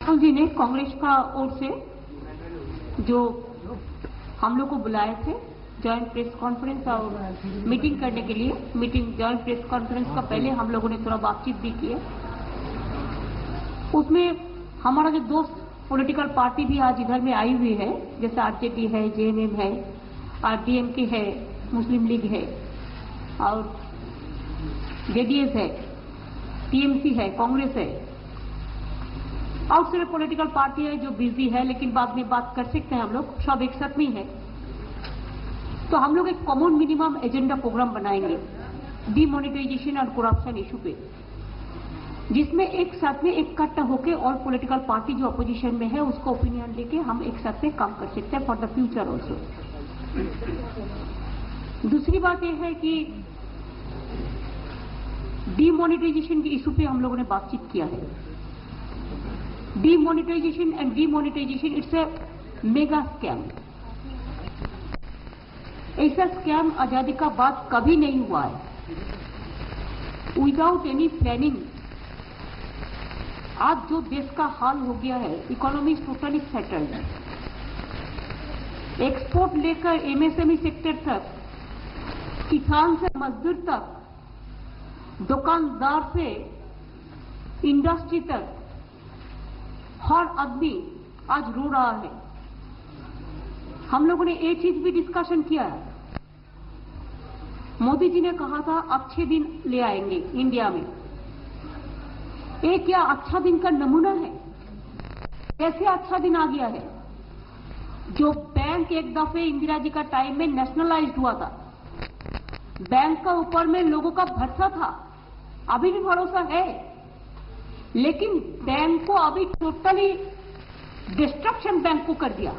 राहुल जी ने कांग्रेस का ओर से जो हम लोग को बुलाए थे जॉइंट प्रेस कॉन्फ्रेंस और मीटिंग करने के लिए, जॉइंट प्रेस कॉन्फ्रेंस का पहले हम लोगों ने थोड़ा बातचीत भी की है। उसमें हमारा जो दोस्त पॉलिटिकल पार्टी भी आज इधर में आई हुई है, जैसे आरजेडी है, जेएमएम है, आरडीएमके है, मुस्लिम लीग है और जेडीएस है, टीएमसी है, कांग्रेस है और सारे पॉलिटिकल पार्टी है जो बिजी है, लेकिन बाद में बात कर सकते हैं हम लोग, सब एक साथ में है। तो हम लोग एक कॉमन मिनिमम एजेंडा प्रोग्राम बनाएंगे डीमोनेटाइजेशन और करप्शन इशू पे, जिसमें एक साथ में इकट्ठा होकर और पॉलिटिकल पार्टी जो अपोजिशन में है उसको ओपिनियन लेके हम एक साथ में काम कर सकते हैं फॉर द फ्यूचर ऑल्सो। दूसरी बात यह है कि डीमोनेटाइजेशन के इशू पे हम लोगों ने बातचीत किया है। Demonetisation and demonetisation it's a mega scam. ऐसा स्कैम आजादी का बाद कभी नहीं हुआ है विदाउट एनी प्लानिंग। आज जो देश का हाल हो गया है, इकोनॉमी टोटली सेटल्ड है। एक्सपोर्ट लेकर एमएसएमई सेक्टर तक, किसान से मजदूर तक, दुकानदार से इंडस्ट्री तक, हर आदमी आज रो रहा है। हम लोगों ने एक चीज भी डिस्कशन किया है। मोदी जी ने कहा था अच्छे दिन ले आएंगे इंडिया में। ये क्या अच्छा दिन का नमूना है? कैसे अच्छा दिन आ गया है? जो बैंक एक दफे इंदिरा जी का टाइम में नेशनलाइज्ड हुआ था, बैंक का ऊपर में लोगों का भरोसा था, अभी भी भरोसा है, लेकिन बैंक को अभी टोटली डिस्ट्रक्शन बैंक को कर दिया।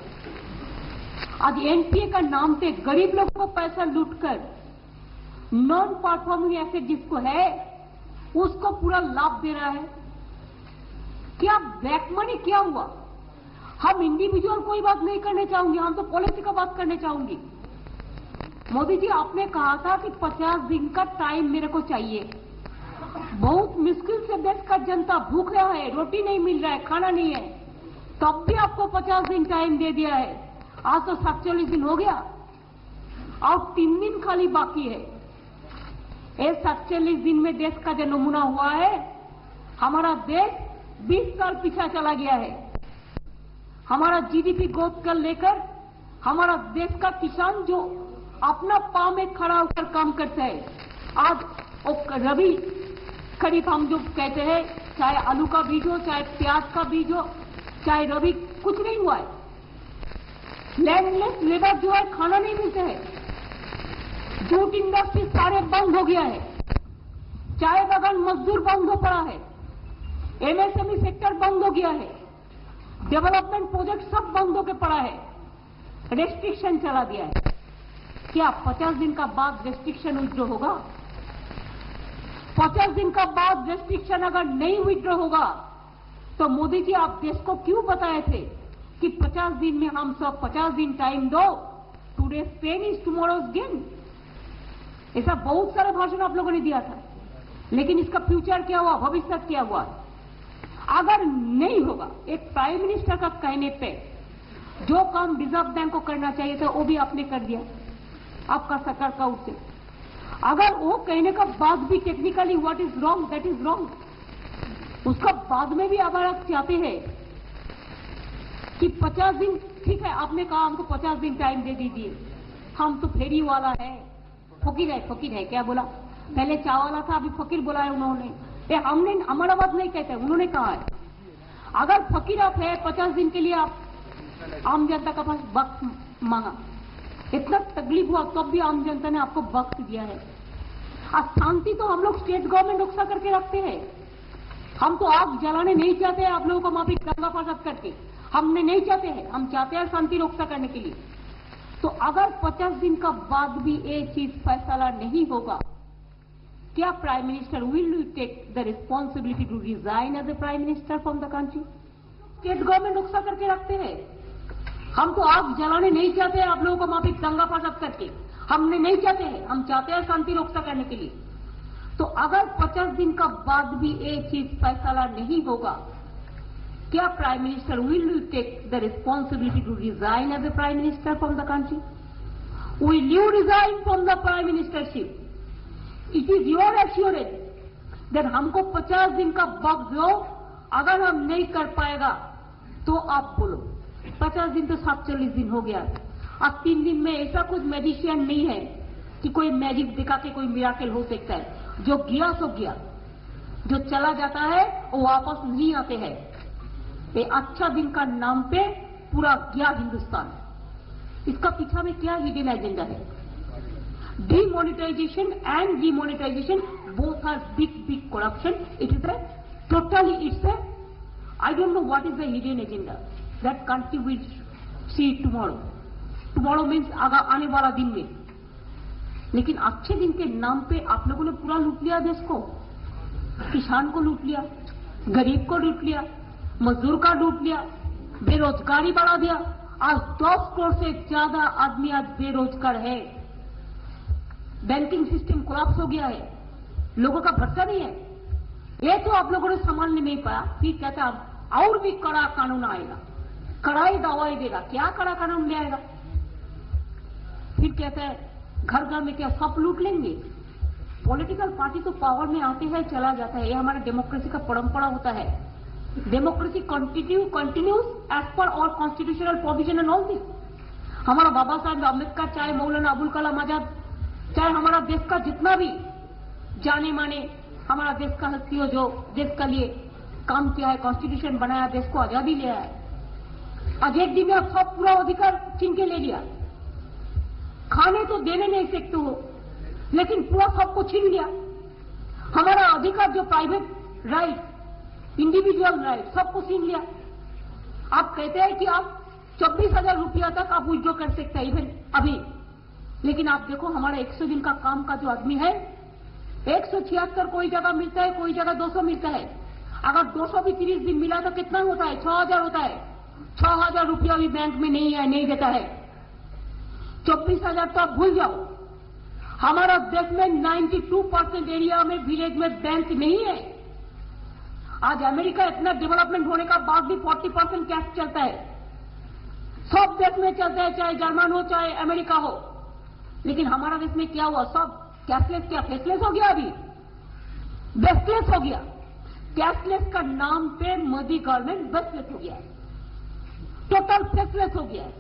आज एनपीए का नाम पे गरीब लोगों को पैसा लूटकर नॉन परफॉर्मिंग एसेट जिसको है उसको पूरा लाभ दे रहा है। क्या ब्लैक मनी क्या हुआ? हम इंडिविजुअल कोई बात नहीं करने चाहूंगी, हम तो पॉलिसी का बात करने चाहूंगी। मोदी जी आपने कहा था कि 50 दिन का टाइम मेरे को चाहिए। बहुत मुश्किल से देश का जनता भूखा है, रोटी नहीं मिल रहा है, खाना नहीं है, तब भी आपको 50 दिन टाइम दे दिया है। आज तो 47 दिन हो गया और 3 दिन खाली बाकी है। ये 47 दिन में देश का जो नमूना हुआ है, हमारा देश 20 साल पीछे चला गया है। हमारा जीडीपी ग्रोथ कर लेकर हमारा देश का किसान जो अपना पांव में खड़ा होकर काम करता है, आज रबी खरीफ हम जो कहते हैं, चाहे आलू का बीज हो, चाहे प्याज का बीज हो, चाहे रबी, कुछ नहीं हुआ है। लैंडलेस लेबर जो है खाना नहीं मिलते है। जूट इंडस्ट्री सारे बंद हो गया है। चाय बागान मजदूर बंद हो पड़ा है। एमएसएमई सेक्टर बंद हो गया है। डेवलपमेंट प्रोजेक्ट सब बंद होकर पड़ा है। रेस्ट्रिक्शन चला दिया है। क्या 50 दिन का बाद रेस्ट्रिक्शन विड्रॉ होगा? 50 दिन का बाद रेस्ट्रिक्शन अगर नहीं विड्रॉ होगा तो मोदी जी आप देश को क्यों बताए थे कि 50 दिन में हम सब 50 दिन टाइम दो, today's pain is tomorrow's gain. ऐसा बहुत सारे भाषण आप लोगों ने दिया था, लेकिन इसका फ्यूचर क्या हुआ, भविष्य क्या हुआ? अगर नहीं होगा, एक प्राइम मिनिस्टर का कहने पे जो काम रिजर्व बैंक को करना चाहिए था वो भी आपने कर दिया, आपका सरकार का उससे। अगर वो कहने का बाद भी technically what is wrong, that is wrong. उसका बाद में भी अगर आप चाहते हैं कि 50 दिन, ठीक है आपने कहा हमको 50 दिन टाइम दे दीजिए, हम तो फेरी वाला है, फकीर है, क्या बोला? पहले चावाला था, अभी फकीर बोला है उन्होंने। ये हमने, हमारा बात नहीं कहते, उन्होंने कहा है। अगर फकीर आप है, 50 दिन के लिए आप आम जनता का पास वक्त मांगा, इतना तकलीफ हुआ, तब भी आम जनता ने आपको वक्त दिया है। शांति तो हम लोग स्टेट गवर्नमेंट रक्षा करके रखते हैं। हम तो आग जलाने नहीं चाहते हैं आप लोगों को वहां पे दंगा फसाद करके, हमने नहीं चाहते हैं, हम चाहते हैं शांति रक्षा करने के लिए। तो अगर 50 दिन का बाद भी ये चीज फैसला नहीं होगा, क्या prime minister will you take the responsibility to resign as a prime minister from the country? State government रक्षा करके रखते हैं। हम तो आग जलाने नहीं चाहते हैं आप लोगों को वहां पे दंगा फसाद करके, हमने नहीं चाहते हैं, हम चाहते हैं शांति रक्षा करने के लिए। तो अगर 50 दिन का बाद भी ये चीज फैसला नहीं होगा, क्या prime minister will you take the responsibility to resign as a prime minister from the country? Will you resign from the prime ministership? It is your assurance that हमको 50 दिन का वक्त दो, अगर हम नहीं कर पाएगा तो आप बोलो। 50 दिन तो 47 दिन हो गया। अब 3 दिन में ऐसा कुछ मैजिशियन नहीं है कि कोई मैजिक दिखा के कोई मिराकल हो सकता है। जो गया सो गया, जो चला जाता है वो वापस नहीं आते हैं। ये अच्छा दिन का नाम पे पूरा गया हिंदुस्तान। इसका पीछा में क्या हिडन एजेंडा है? Demonetization and demonetization both are big corruption. It is I don't know what is the hidden agenda. That country will see tomorrow. Tomorrow means आने वाला दिन में। लेकिन अच्छे दिन के नाम पे आप लोगों ने पूरा लूट लिया देश को। किसान को लूट लिया, गरीब को लूट लिया, मजदूर का लूट लिया, बेरोजगारी बढ़ा दिया। आज 10 करोड़ से ज्यादा आदमी आज बेरोजगार है। बैंकिंग सिस्टम कोलैप्स हो गया है, लोगों का भरोसा नहीं है। ये तो आप लोगों ने संभालने नहीं पाया। फिर कहता है और भी कड़ा कानून आएगा, कड़ाई दवाई देगा। क्या कड़ा कानून ले आएगा? फिर कहता है घर घर में क्या सब लूट लेंगे? पॉलिटिकल पार्टी तो पावर में आते हैं चला जाता है। ये हमारा डेमोक्रेसी का परंपरा होता है। डेमोक्रेसी कंटिन्यूज एज पर और constitutional provision and all this. हमारा बाबा साहब अम्बेडकर, चाहे मौलाना अबुल कलाम आजाद, चाहे हमारा देश का जितना भी जाने माने हमारा देश का हस्ती हो जो देश के लिए काम किया है, कॉन्स्टिट्यूशन बनाया, देश को आजादी लिया है। आज एक दिन में आप सब पूरा अधिकार छीन के ले लिया। खाने तो देने नहीं सकते हो, लेकिन पूरा सबको छीन लिया। हमारा अधिकार जो प्राइवेट राइट, इंडिविजुअल राइट, सबको छीन लिया। आप कहते हैं कि आप 24,000 रुपया तक आप विड्रॉ कर सकते हैं इवन अभी। लेकिन आप देखो हमारा 100 दिन का काम का जो आदमी है, 176 कोई जगह मिलता है, कोई जगह 200 मिलता है। अगर 200 भी 30 दिन मिला तो कितना होता है? 6,000 होता है। 6,000 रुपया भी बैंक में नहीं है, नहीं देता है। 24,000 तो आप भूल जाओ। हमारा देश में 92% एरिया में विलेज में बैंक नहीं है। आज अमेरिका इतना डेवलपमेंट होने का बाद भी 40% कैश चलता है। सब देश में चलता है, चाहे जर्मन हो चाहे अमेरिका हो। लेकिन हमारा देश में क्या हुआ? सब कैशलेस, क्या फेसलेस हो गया? अभी बेसलेस हो गया। कैशलेस का नाम पे मोदी गवर्नमेंट बेसलेस हो गया है, टोटल फेसलेस हो गया है।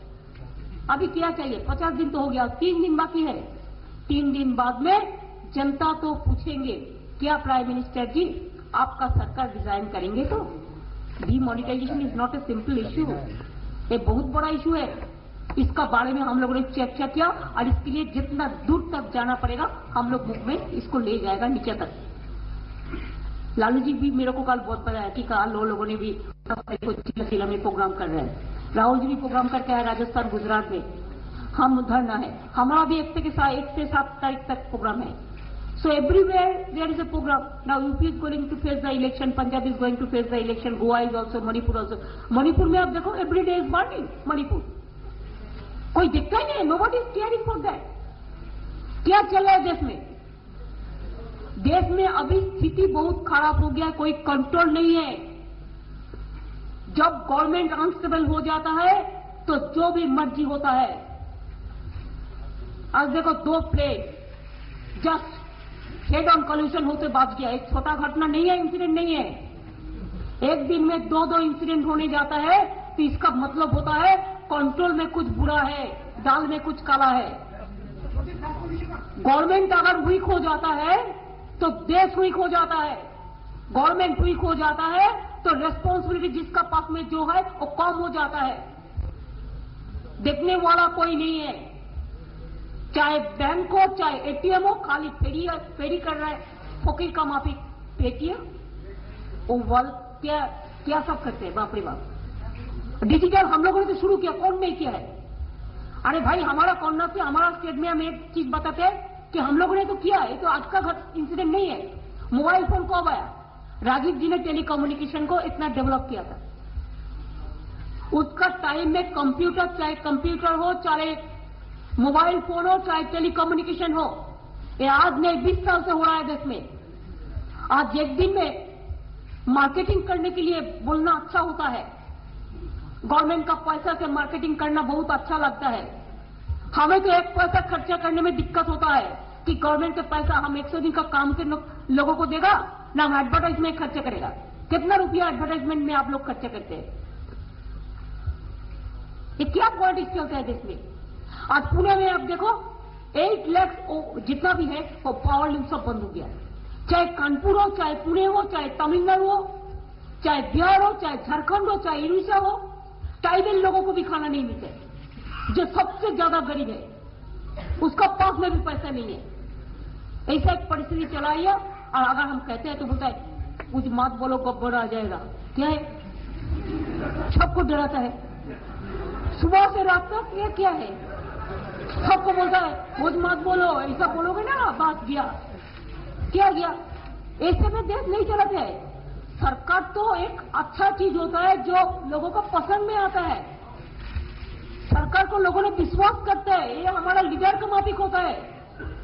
अभी क्या चाहिए? 50 दिन तो हो गया, 3 दिन बाकी है। 3 दिन बाद में जनता तो पूछेंगे क्या प्राइम मिनिस्टर जी आपका सरकार डिजाइन करेंगे? तो demonetisation is not a simple issue, ये बहुत बड़ा इश्यू है। इसका बारे में हम लोगों ने चर्चा किया और इसके लिए जितना दूर तक जाना पड़ेगा हम लोग मूवमेंट इसको ले जाएगा नीचे तक। लालू जी भी मेरे को कल बहुत बताया कि कल लोगों ने भी जिला में प्रोग्राम कर रहे हैं। राहुल जी भी प्रोग्राम करके आए राजस्थान, गुजरात में। हम धरना है, हमारा भी 1 से 7 तारीख तक प्रोग्राम है। So everywhere there is a program. Now UP is going to face the election, Punjab is going to face the election, Goa is also, Manipur also. Manipur में आप देखो every day is burning. Manipur कोई दिखता ही नहीं है, nobody is caring for that. क्या चल रहा है देश में? देश में अभी स्थिति बहुत खराब हो गया, कोई कंट्रोल नहीं है। जब गवर्नमेंट अनस्टेबल हो जाता है तो जो भी मर्जी होता है। आज देखो 2 plane just head on collision होते बच गया। एक छोटा घटना नहीं है, इंसिडेंट नहीं है। एक दिन में 2 इंसिडेंट होने जाता है तो इसका मतलब होता है कंट्रोल में कुछ बुरा है, दाल में कुछ काला है। गवर्नमेंट अगर वीक हो जाता है तो देश वीक हो जाता है। गवर्नमेंट वीक हो जाता है तो रेस्पॉन्सिबिलिटी जिसका पास में जो है वो कम हो जाता है। देखने वाला कोई नहीं है, चाहे बैंक हो चाहे एटीएम हो, खाली फेरी कर रहा है। फकीर का माफी पेटीएम वो वर्ल्ड क्या सब करते हैं। बाप रे बाप, डिजिटल हम लोगों ने तो शुरू किया, कौन नहीं किया है? अरे भाई हमारा कॉर्नर से हमारा स्टेट में हम एक चीज बताते हैं कि हम लोगों ने तो किया है, तो आज का इंसिडेंट नहीं है। मोबाइल फोन कब आया? राजीव जी ने टेलीकम्युनिकेशन को इतना डेवलप किया था। उसका टाइम में कंप्यूटर, चाहे कंप्यूटर हो चाहे मोबाइल फोन हो चाहे टेलीकम्युनिकेशन हो, ये आज नहीं 20 साल से हो रहा है देश में। आज एक दिन में मार्केटिंग करने के लिए बोलना अच्छा होता है, गवर्नमेंट का पैसा से मार्केटिंग करना बहुत अच्छा लगता है। हमें तो एक पैसा खर्चा करने में दिक्कत होता है कि गवर्नमेंट का पैसा हम 100 दिन का काम के लोगों को देगा ना, हम एडवर्टाइजमेंट खर्चा करेगा। कितना रुपया एडवर्टाइजमेंट में आप लोग खर्चा करते हैं? ये क्या पॉलिटिक्स चलता है देश में? आज पुणे में आप देखो 8 लाख जितना भी है वो पावर लूम सब बंद हो गया। चाहे कानपुर हो, चाहे पुणे हो, चाहे तमिलनाडु हो, चाहे बिहार हो, चाहे झारखंड हो, चाहे उड़ीसा हो, ट्राइबल लोगों को भी खाना नहीं मिलता है। जो सबसे ज्यादा गरीब है उसका पास में भी पैसा नहीं है। ऐसा एक परिस्थिति चलाई है। और अगर हम कहते हैं तो बोलता है कुछ मत बोलो गब्बर आ जाएगा। क्या है? सबको डराता है सुबह से रात तक। ये क्या है? सबको बोलता है कुछ मत बोलो, ऐसा बोलोगे ना बात गया। क्या गया? ऐसे में देश नहीं चलाते है। सरकार तो एक अच्छा चीज होता है जो लोगों को पसंद में आता है। सरकार को लोगों ने विश्वास करते हैं, ये हमारा लीडर का माफिक होता है।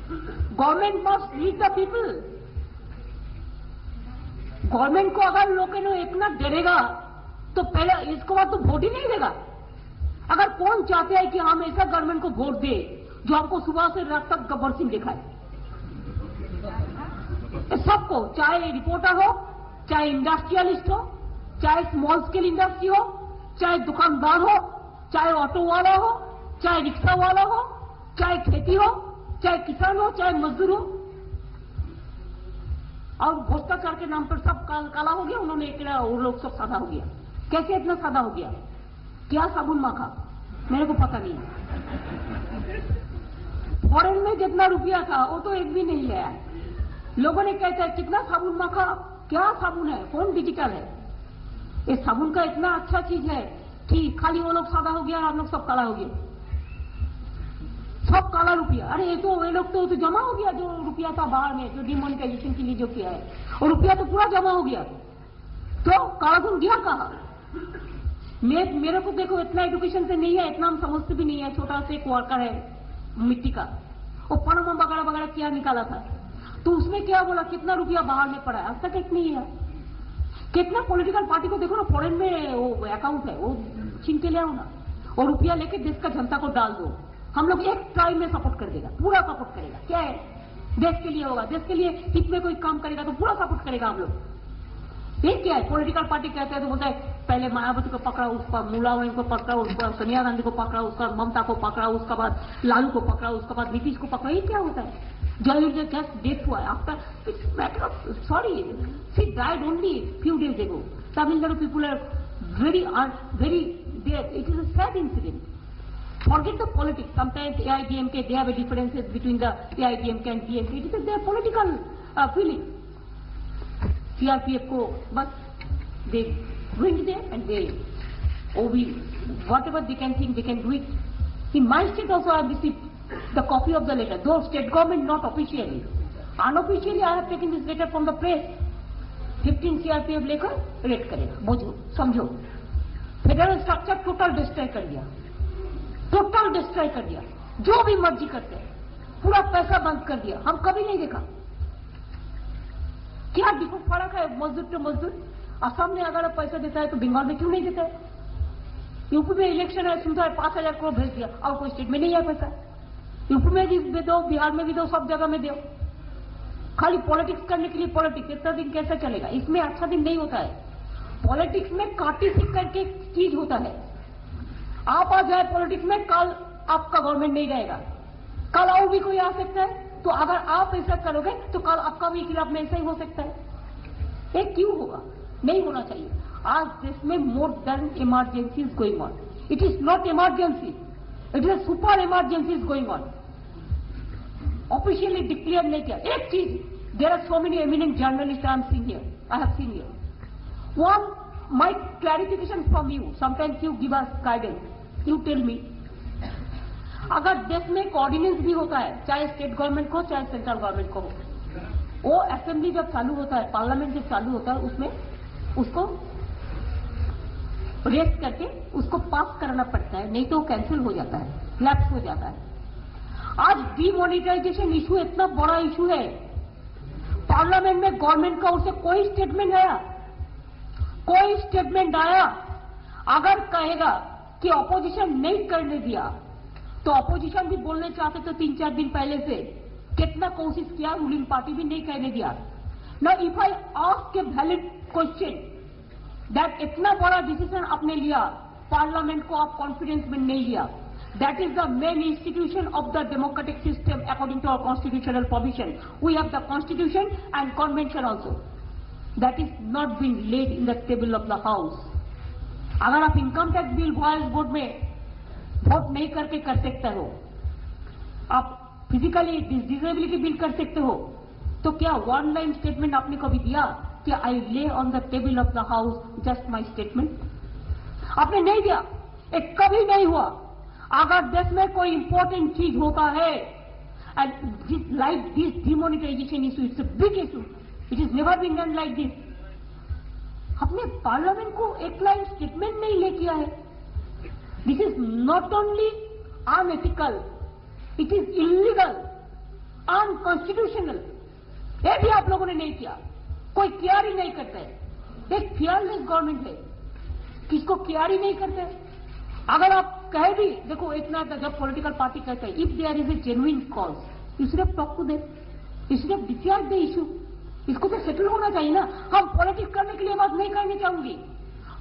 Government must lead the people. Government को अगर लोगों ने इतना डरेगा तो पहले इसके बाद तो वोट ही नहीं देगा। अगर कौन चाहते हैं कि हम ऐसा गवर्नमेंट को वोट दे जो हमको सुबह से रात तक गब्बर सिंह दिखाए? सबको, चाहे रिपोर्टर हो, चाहे इंडस्ट्रियलिस्ट हो, चाहे स्मॉल स्केल इंडस्ट्री हो, चाहे दुकानदार हो, चाहे ऑटो वाला हो, चाहे रिक्शा वाला हो, चाहे खेती हो, चाहे किसान हो, चाहे मजदूर हो। और भ्रष्टाचार के नाम पर सब काला हो गया। उन्होंने एक वो लोग सब सादा हो गया। कैसे इतना सादा हो गया? क्या साबुन माखा? मेरे को पता नहीं। फॉरेन में जितना रुपया था वो तो एक भी नहीं लिया। लोगों ने कहते हैं कितना साबुन माखा? क्या साबुन है? कौन डिजिटल है? इस साबुन का इतना अच्छा चीज है कि खाली वो लोग सादा हो गया, हम लोग सब काला हो गया। सब काला रुपया। अरे ये लोग तो जमा हो गया जो रुपया था बाहर में, जो डिमोनेटाइजेशन के लिए जो किया है, और रुपया तो पूरा जमा हो गया। तो काला धन गया कहा? मेरे को देखो इतना एजुकेशन से नहीं है, इतना हम समझते भी नहीं है। छोटा सा एक वर्कर है मिट्टी का, वो पनमा वगैरह वगैरह क्या निकाला था, तो उसमें क्या बोला कितना रुपया बाहर में पड़ा है? आज तक एक नहीं है। कितना पॉलिटिकल पार्टी को देखो ना, फॉरेन में वो अकाउंट है, वो छीन के ले आओ ना, और रुपया लेके देश का जनता को डाल दो। हम लोग एक ट्राइब में सपोर्ट कर देगा, पूरा सपोर्ट करेगा। क्या है? देश के लिए होगा, देश के लिए हित में कोई काम करेगा तो पूरा सपोर्ट करेगा हम लोग। ये क्या है? पॉलिटिकल पार्टी कहते हैं तो बोलता है पहले मायावती को पकड़ा, उसका मुलायम को पकड़ा, उसका सोनिया गांधी को पकड़ा, उसका ममता को पकड़ा, उसके बाद लालू को पकड़ा, उसके बाद नीतीश को पकड़ा। ये क्या होता है? जस्ट डेथ हुआ है after it's matter of sorry she died only few days ago. Tamil Nadu people are very it is a sad incident. Forget the politics. Sometimes AIDMK, they have a differences between the AIDMK and DMK. It is their political feeling. CRPF को बस they went there and they whatever they can think they can do it. In my state also I have received the copy of the letter, though state government not officially. Unofficially I have taken this letter from the press. 15 CRPF लेकर red करेगा, बुझो समझो। Federal structure total destroy कर दिया, total destroy कर दिया। जो भी मर्जी करते हैं, पूरा पैसा बंद कर दिया। हम कभी नहीं देखा। क्या डिफरेंट फर्क है मजदूर टू मजदूर? असम में अगर पैसा देता है तो बंगाल में क्यों नहीं देता है? यूपी में इलेक्शन है, सुनता है 5,000 करोड़ भेज दिया, और कोई स्टेट में नहीं है पैसा। यूपी में भी दो, बिहार में भी दो, सब जगह में दो। खाली पॉलिटिक्स करने के लिए पॉलिटिक्स। इतना दिन कैसे चलेगा? इसमें अच्छा दिन नहीं होता है। पॉलिटिक्स में काटी सिक करके चीज होता है। आप आ जाए पॉलिटिक्स में, कल आपका गवर्नमेंट नहीं रहेगा, कल और भी कोई आ सकता है। तो अगर आप ऐसा करोगे तो कल आपका भी खिलाफ में ऐसा ही हो सकता है। ये क्यों होगा? नहीं होना चाहिए। आज देश में more than emergency is going on. It is not emergency, it is super emergency is going on. Officially declare नहीं किया। एक चीज, there are so many eminent journalist I have seen here. One, my clarification from you. Sometimes you give us guidance. You tell me. अगर देश में कोऑर्डिनेंस भी होता है, चाहे स्टेट गवर्नमेंट को चाहे सेंट्रल गवर्नमेंट को, वो असेंबली जब चालू होता है, पार्लियामेंट जब चालू होता है, उसमें उसको रेस करके उसको पास करना पड़ता है, नहीं तो कैंसिल हो जाता है, लैप्स हो जाता है। आज डीमोनेटाइजेशन इशू इतना बड़ा इशू है, पार्लियामेंट में गवर्नमेंट का ओर से कोई स्टेटमेंट आया, कोई स्टेटमेंट आया, अगर कहेगा कि ऑपोजिशन नहीं करने दिया, तो ऑपोजिशन भी बोलने चाहते थे 3-4 दिन पहले से, कितना कोशिश किया, रूलिंग पार्टी भी नहीं कहने दिया। Now if I ask a valid question that इतना बड़ा डिसीजन आपने लिया, पार्लियामेंट को आप कॉन्फिडेंस में नहीं लिया, that is the main institution of the democratic system according to our constitutional provision. We have the constitution and convention also, that is not been laid in the table of the house. अगर आप income tax bill voice vote में vote नहीं करके कर सकते हो, आप physically disability bill कर सकते हो, तो क्या वन लाइन स्टेटमेंट आपने कभी दिया कि आई ले on the table of the house just my statement? आपने नहीं दिया, एक कभी नहीं हुआ। अगर देश में कोई इंपॉर्टेंट चीज होता है, and like this demonetisation issue, it's a big issue, it is never been done like this. अपने पार्लियामेंट को एक लाइन स्टेटमेंट नहीं ले किया है। This is not only unethical, it is illegal, unconstitutional. ये भी आप लोगों ने नहीं किया, कोई केयर ही नहीं करता है। एक फियरलेस गवर्नमेंट है, किसको केयर ही नहीं करते। अगर आप कहे भी, देखो इतना जब पॉलिटिकल पार्टी कहते हैं, if there is a genuine cause, you should have talk to them, you should have decide the issue. इसको तो सेटल होना चाहिए ना। हम पॉलिटिक्स करने के लिए बात नहीं करनी चाहूंगी।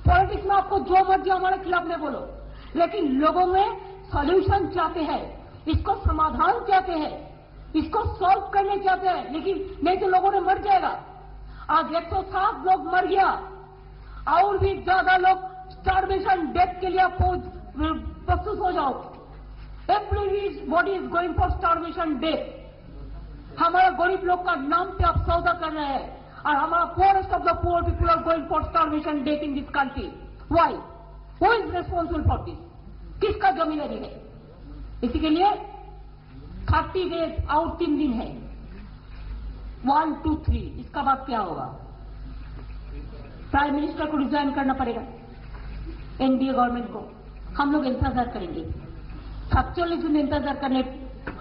पॉलिटिक्स में आपको जो मर्जी हमारे खिलाफ नहीं बोलो, लेकिन लोगों में सॉल्यूशन चाहते हैं, इसको समाधान चाहते हैं, इसको सॉल्व करने चाहते हैं, लेकिन नहीं तो लोगों ने मर जाएगा। आज 107 लोग मर गया, और भी ज्यादा लोग स्टार्वेशन डेथ के लिए प्रस्तुत हो जाओ। Every body is going for starvation death. हमारा गरीब लोग का नाम पे आप सौदा कर रहे हैं, और हमारा poorest of the poor people are going for starvation death in this country. Why? Who is responsible for this? किसका जिम्मेदारी है? इसी के लिए 30 डेज और 3 दिन है, 1, 2, 3। इसका बाद क्या होगा? प्राइम मिनिस्टर को रिजाइन करना पड़ेगा, एनडीए गवर्नमेंट को। हम लोग इंतजार करेंगे, 47 दिन इंतजार करने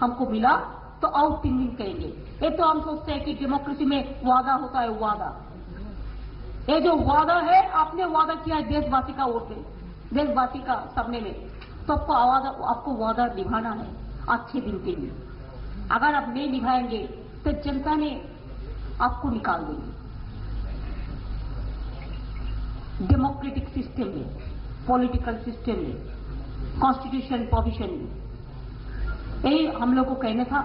हमको मिला तो और 3 दिन करेंगे। ये तो हम सोचते हैं कि डेमोक्रेसी में वादा होता है, वादा। ये जो वादा है, आपने वादा किया है देशवासी का वोट दे, देशवासी का सपने में, तो आपको वादा निभाना है अच्छे दिन के लिए। अगर आप नहीं निभाएंगे तो जनता ने आपको निकाल देगी। डेमोक्रेटिक सिस्टम में, पॉलिटिकल सिस्टम में, कॉन्स्टिट्यूशन प्रोविजन में, यही हम लोग को कहना था।